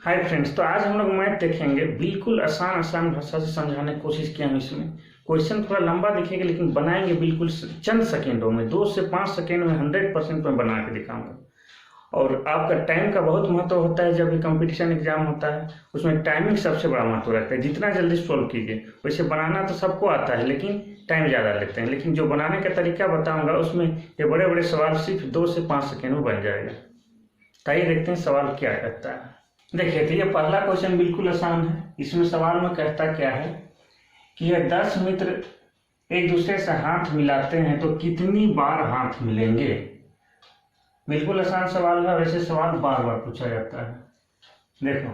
Hi friends, तो आज हम लोग मैथ देखेंगे। बिल्कुल आसान आसान भाषा से समझाने की कोशिश किया हूँ। इसमें क्वेश्चन थोड़ा लंबा दिखेगा लेकिन बनाएंगे बिल्कुल चंद सेकेंडों में, 2 से 5 सेकेंड में 100% में बना के दिखाऊंगा। और आपका टाइम का बहुत महत्व होता है। जब भी कंपटीशन एग्जाम होता है उसमें टाइमिंग सबसे बड़ा महत्व रखता है। जितना जल्दी सोल्व कीजिए। वैसे बनाना तो सबको आता है लेकिन टाइम ज़्यादा लेते हैं, लेकिन जो बनाने का तरीका बताऊंगा उसमें ये बड़े बड़े सवाल सिर्फ 2 से 5 सेकेंड में बन जाएगा। आइए देखते हैं सवाल क्या कहता है। देखिए, तो ये पहला क्वेश्चन बिल्कुल आसान है। इसमें सवाल में कहता क्या है कि ये 10 मित्र एक दूसरे से हाथ मिलाते हैं तो कितनी बार हाथ मिलेंगे। बिल्कुल आसान सवाल है। वैसे सवाल बार बार पूछा जाता है। देखो,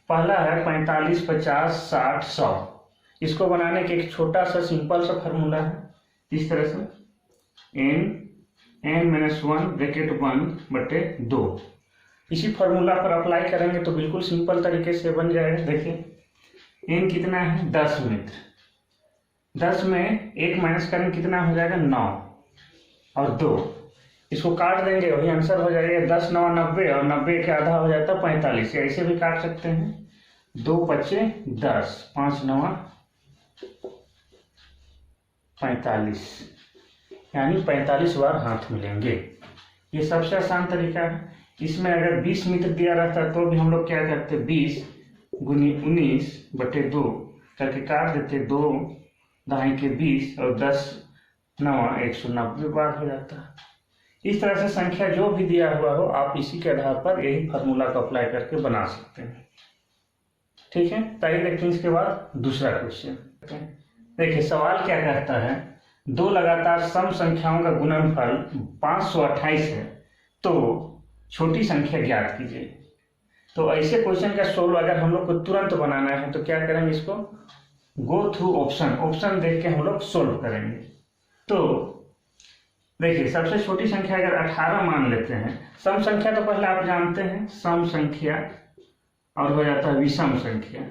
पहला है 45, 50, 60, 100। इसको बनाने के एक छोटा सा सिंपल सा फार्मूला है। इस तरह से n-1 ब्रैकेट 1/2। इसी फार्मूला पर अप्लाई करेंगे तो बिल्कुल सिंपल तरीके से बन जाएगा। देखिए, n कितना है 10 मित्र, 10 में 1 माइनस करेंगे कितना हो जाएगा 9 और 2। इसको काट देंगे वही आंसर हो जाएगा 10 9 90 और 90 के आधा हो जाता है 45। ऐसे भी काट सकते हैं। 2 5 10, 5 9 45, यानी 45 बार हाथ मिलेंगे। ये सबसे आसान तरीका है। इसमें अगर 20 मित्र दिया रहता तो भी हम लोग क्या करते, 20 गुनी 19/2 करके काट देते। 2 दहाई के 20 और 10 9 190 बार हो जाता है। इस तरह से संख्या जो भी दिया हुआ हो आप इसी के आधार पर यही फार्मूला को अप्लाई करके बना सकते हैं। ठीक है, तो आइए देखते हैं इसके बाद दूसरा क्वेश्चन। देखिए, सवाल क्या कहता है, 2 लगातार सम संख्याओं का गुणनफल 528 है तो छोटी संख्या ज्ञात कीजिए। तो ऐसे क्वेश्चन का सोल्व अगर हम लोग को तुरंत बनाना है तो क्या करेंगे, इसको गो थ्रू ऑप्शन देख के हम लोग सोल्व करेंगे। तो देखिए, सबसे छोटी संख्या अगर 18 मान लेते हैं। सम संख्या तो पहले आप जानते हैं, सम संख्या और हो जाता है विषम संख्या।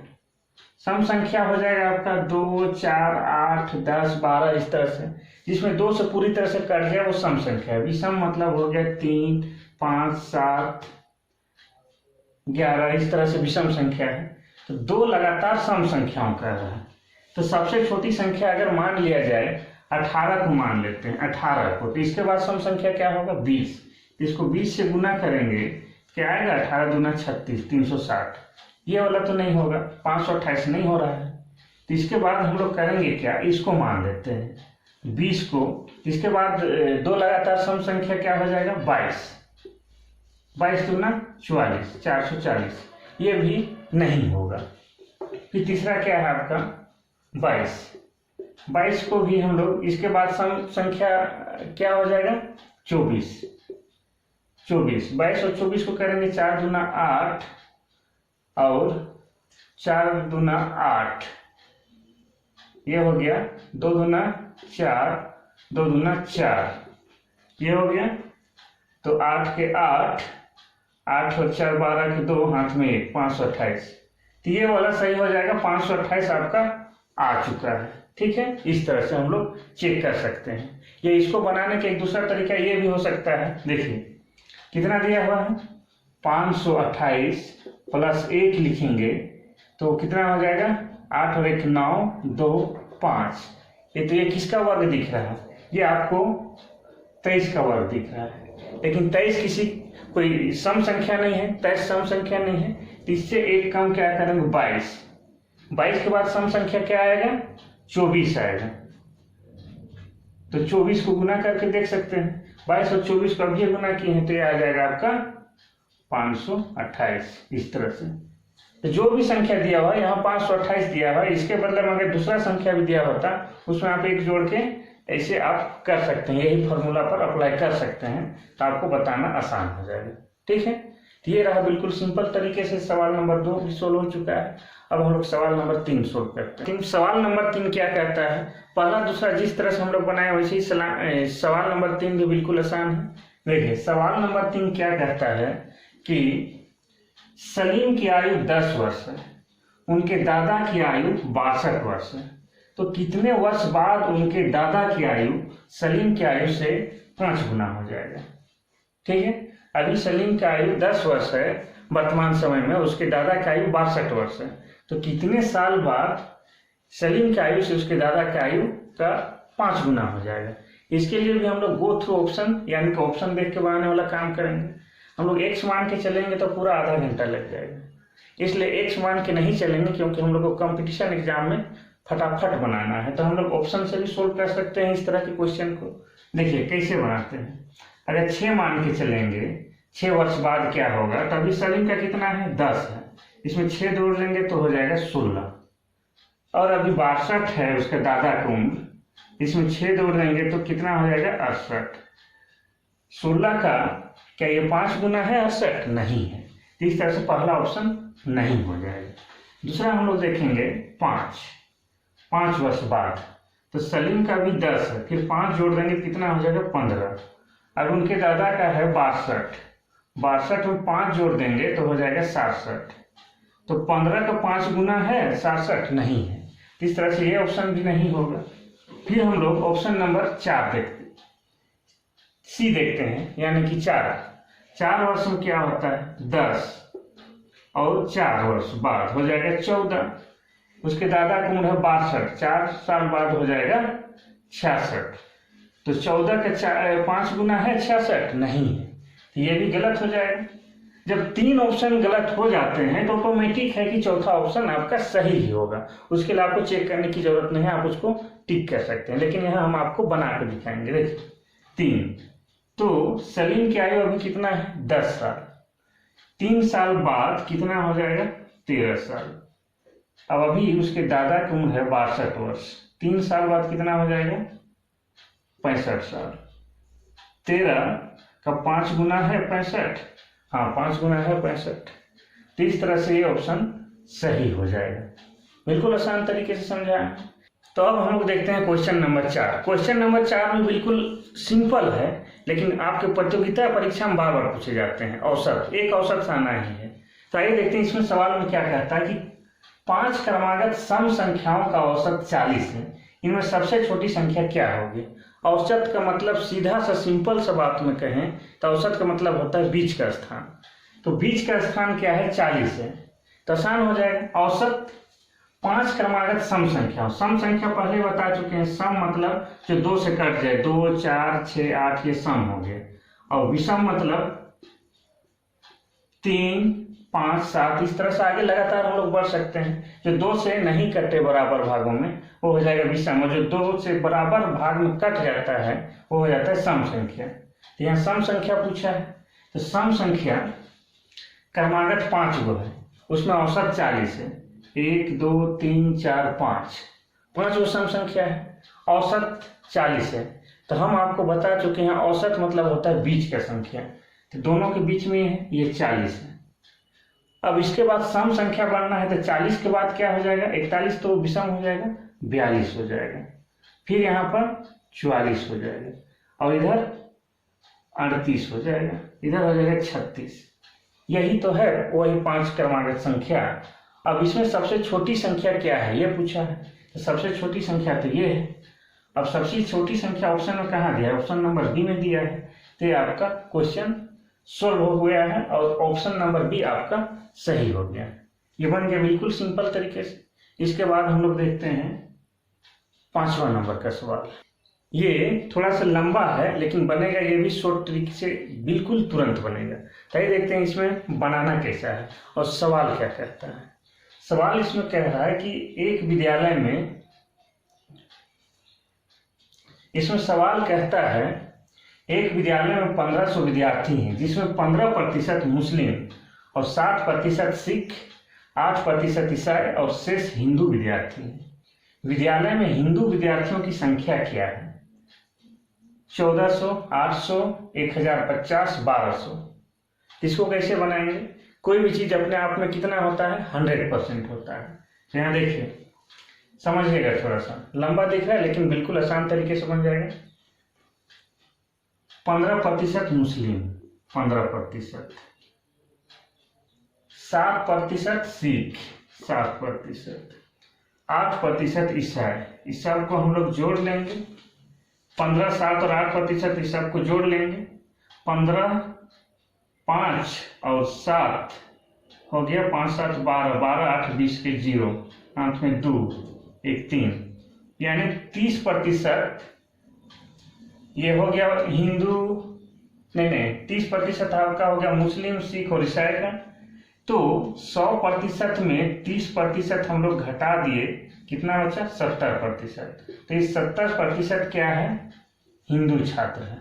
सम संख्या हो जाएगा आपका 2 4 8 10 12 इस तरह से, जिसमें 2 से पूरी तरह से कट गया वो सम संख्या है। विषम मतलब हो गया 3 5 7 11 इस तरह से विषम संख्या है। तो 2 लगातार सम संख्याओं का है। तो सबसे छोटी संख्या अगर मान लिया जाए 18 को मान लेते हैं, 18 को, तो इसके बाद सम संख्या क्या होगा 20। इसको 20 से गुना करेंगे क्या आएगा, 18 दूना 36 360। ये वाला तो नहीं होगा, 528 नहीं हो रहा है। तो इसके बाद हम लोग करेंगे क्या, इसको मान लेते हैं 20 को। इसके बाद 2 लगातार सम संख्या क्या हो जाएगा 22, 22 दूना 44 440। ये भी नहीं होगा। फिर तीसरा क्या है आपका 22, 22 को भी हम लोग, इसके बाद सम संख्या क्या हो जाएगा 24, 22 और 24 को करेंगे 4 दूना 8 और 4 दूना 8, ये हो गया 2 दूना 4 2 दूना 4, ये हो गया। तो 8 के 8 8 और 4 12 के 2 हाथ में 1 528। तो ये वाला सही हो जाएगा, 528 आपका आ चुका है। ठीक है, इस तरह से हम लोग चेक कर सकते हैं। ये इसको बनाने का एक दूसरा तरीका ये भी हो सकता है। देखिए कितना दिया हुआ है 528 प्लस 1 लिखेंगे तो कितना हो जाएगा 8 और 1 9 2 5। तो ये किसका वर्ग दिख रहा है, ये आपको 23 का वर्ग दिख रहा है। लेकिन 23 किसी कोई सम संख्या नहीं है, 23 सम संख्या नहीं है। तो इससे एक कम क्या करेंगे 22, 22 के बाद सम संख्या क्या आएगा 24 आएगा। तो 24 को गुना करके देख सकते हैं। 22 और 24 को अभी गुना किए हैं तो ये आ जाएगा आपका 528 इस तरह से। तो जो भी संख्या दिया हुआ है, यहाँ 528 दिया हुआ है, इसके बदले में अगर दूसरा संख्या भी दिया होता उसमें आप 1 जोड़ के ऐसे आप कर सकते हैं। यही फॉर्मूला पर अप्लाई कर सकते हैं तो आपको बताना आसान हो जाएगा। ठीक है, तो ये रहा बिल्कुल सिंपल तरीके से सवाल नंबर 2 भी सोल्व हो चुका है। अब हम लोग सवाल नंबर 3 सोल्व करते हैं। सवाल नंबर 3 क्या कहता है, पहला दूसरा जिस तरह से हम लोग बनाए वैसे ही सवाल नंबर 3 भी बिल्कुल आसान है। देखिए, सवाल नंबर 3 क्या कहता है कि सलीम की आयु 10 वर्ष है, उनके दादा की आयु 62 वर्ष है। तो कितने वर्ष बाद उनके दादा की आयु सलीम की आयु से 5 गुना हो जाएगा। ठीक है, अभी सलीम की आयु 10 वर्ष है वर्तमान समय में उसके दादा की आयु 62 वर्ष है, तो कितने साल बाद सलीम की आयु से उसके दादा की आयु का 5 गुना हो जाएगा। इसके लिए भी हम लोग गो थ्रू ऑप्शन यानी कि ऑप्शन देख के बनाने वाला काम करेंगे। हम लोग एक्स मान के चलेंगे तो पूरा आधा घंटा लग जाएगा, इसलिए एक्स मान के नहीं चलेंगे क्योंकि हम लोग को कंपटीशन एग्जाम में फटाफट बनाना है। तो हम लोग ऑप्शन से भी सोल्व कर सकते हैं इस तरह के क्वेश्चन को। देखिए कैसे बनाते हैं। अगर 6 मान के चलेंगे, 6 वर्ष बाद क्या होगा, तो अभी सलीम का कितना है 10 है, इसमें 6 जोड़ देंगे तो हो जाएगा 16, और अभी 62 है उसके दादा की उम्र, इसमें 6 जोड़ देंगे तो कितना हो जाएगा 68। 16 का क्या ये 5 गुना है 68? नहीं है, इस तरह से पहला ऑप्शन नहीं हो जाएगा। दूसरा हम लोग देखेंगे 5 वर्ष बाद, तो सलीम का भी 10 है, फिर 5 जोड़ देंगे कितना हो जाएगा 15, और उनके दादा का है 62 में 5 जोड़ देंगे तो हो जाएगा 67। तो 15 का 5 गुना है 67? नहीं है, इस तरह से ये ऑप्शन भी नहीं होगा। फिर हम लोग ऑप्शन नंबर 4 देखते हैं, यानी कि 4 वर्ष में क्या होता है 10 और 4 वर्ष बाद हो जाएगा 14, उसके दादा की उम्र है 62, 4 साल बाद हो जाएगा 66, तो 14 का 5 गुना है 66? नहीं है, तो ये भी गलत हो जाएगा। जब 3 ऑप्शन गलत हो जाते हैं तो ऑटोमेटिक है कि चौथा ऑप्शन आपका सही ही होगा, उसके लिए आपको चेक करने की जरूरत नहीं है, आप उसको टिक कर सकते हैं। लेकिन यहाँ हम आपको बना कर दिखाएंगे। देखिए 3, तो सलीम की आयु अभी कितना है 10 साल, 3 साल बाद कितना हो जाएगा 13 साल, अब अभी उसके दादा की उम्र है 62 वर्ष, 3 साल बाद कितना हो जाएगा 65 साल, 13 का 5 गुना है 65, हाँ 5 गुना है 65, तो इस तरह से ये ऑप्शन सही हो जाएगा। बिल्कुल आसान तरीके से समझाया। तो अब हम लोग देखते हैं क्वेश्चन नंबर 4। क्वेश्चन नंबर 4 में बिल्कुल सिंपल है, लेकिन आपके प्रतियोगिता परीक्षा में बार बार पूछे जाते हैं। औसत, एक औसत से आना ही है। तो आइए देखते हैं इसमें सवाल में क्या कहता है कि 5 क्रमागत सम संख्याओं का औसत 40 है, इनमें सबसे छोटी संख्या क्या होगी। औसत का मतलब सीधा सा सिंपल सा बात में कहें तो औसत का मतलब होता है बीच का स्थान। तो बीच का स्थान क्या है 40 है, तो आसान हो जाएगा। औसत 5 क्रमागत सम संख्या, सम संख्या पहले बता चुके हैं, सम मतलब जो 2 से कट जाए, 2, 4, 6, 8 ये सम हो गए, और विषम मतलब 3, 5, 7, इस तरह से आगे लगातार हम लोग बढ़ सकते हैं। जो 2 से नहीं कटे बराबर भागों में वो हो जाएगा विषम, और जो 2 से बराबर भाग में कट जाता है वो हो जाता है सम संख्या। तो यहाँ सम संख्या पूछा है, तो सम संख्या क्रमागत 5 गो है, उसमें औसत 40 है, 1, 2, 3, 4, 5 गो सम संख्या है, औसत 40 है। तो हम आपको बता चुके हैं औसत मतलब होता है बीच का संख्या, तो दोनों के बीच में है ये 40 है। अब इसके बाद सम संख्या बनना है, तो 40 के बाद क्या हो जाएगा 41, तो विषम हो जाएगा 42 हो जाएगा, फिर यहाँ पर 44 हो जाएगा, और इधर 38 हो जाएगा, इधर हो जाएगा 36। यही तो है वही 5 क्रमागत संख्या। अब इसमें सबसे छोटी संख्या क्या है ये पूछा है, तो सबसे छोटी संख्या तो ये है। अब सबसे छोटी संख्या ऑप्शन में कहाँ दिया है, ऑप्शन नंबर बी में दिया है, तो ये आपका क्वेश्चन सोल्व हो गया है और ऑप्शन नंबर बी आपका सही हो गया। ये बन गया बिल्कुल सिंपल तरीके से। इसके बाद हम लोग देखते हैं 5वां नंबर का सवाल। ये थोड़ा सा लंबा है लेकिन बनेगा ये भी शॉर्ट तरीके से, बिल्कुल तुरंत बनेगा। तो ये देखते हैं इसमें बनाना कैसा है और सवाल क्या कहता है। सवाल इसमें कह रहा है कि एक विद्यालय में, इसमें सवाल कहता है एक विद्यालय में 1500 विद्यार्थी हैं, जिसमें 15% मुस्लिम और 60% सिख, 8% ईसाई और शेष हिंदू विद्यार्थी हैं। विद्यालय में हिंदू विद्यार्थियों की संख्या क्या है, 1400, 800, 1050, 1200। इसको कैसे बनाएंगे। कोई भी चीज अपने आप में कितना होता है 100% होता है। यहाँ देखिए समझिएगा, थोड़ा सा लंबा दिख रहा है लेकिन बिल्कुल आसान तरीके से बन जाएगा। 15% मुस्लिम, 15%, 7% सिख, 7%, 8% ईसाई, इस सब को हम लोग जोड़ लेंगे। 15, 7 और 8% इस सब को जोड़ लेंगे। 15, 5 और 7 हो गया 5 7 12, 12 8 20 के 0, 8 में 2, 1 3, यानी 30%। ये हो गया हिंदू, नहीं 30% आपका हो गया मुस्लिम, सिख और ईसाई का। तो 100% में 30% हम लोग घटा दिए, कितना बचा? 70%। तो इस 70% क्या है? हिंदू छात्र है,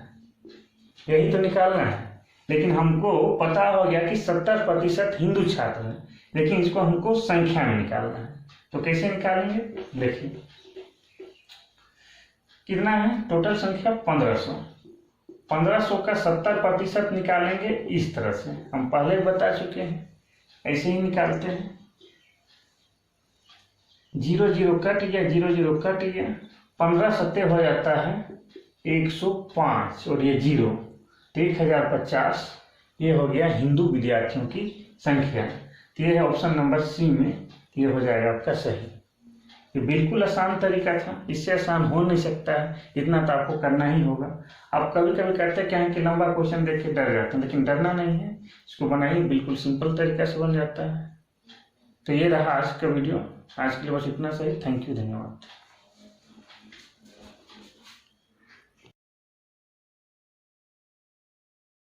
यही तो निकालना है। लेकिन हमको पता हो गया कि 70% हिंदू छात्र हैं, लेकिन इसको हमको संख्या में निकालना है। तो कैसे निकालेंगे? देखिए कितना है टोटल संख्या? 1500। 1500 का 70% निकालेंगे इस तरह से, हम पहले बता चुके हैं, ऐसे ही निकालते हैं। 0 0 कट गया, 0 0 कट गया, 15 सत्ते हो जाता है 105 और ये 0 तो 1050। ये हो गया हिंदू विद्यार्थियों की संख्या। तो ये है ऑप्शन नंबर सी में, ये हो जाएगा आपका सही। ये बिल्कुल आसान तरीका था, इससे आसान हो नहीं सकता है, इतना तो आपको करना ही होगा। आप कभी कभी करते क्या है कि लंबा क्वेश्चन देख के डर जाते हैं, लेकिन डरना नहीं है, इसको बनाइए, बिल्कुल सिंपल तरीका से बन जाता है। तो ये रहा आज का वीडियो, आज के लिए बस इतना सही। थैंक यू, धन्यवाद।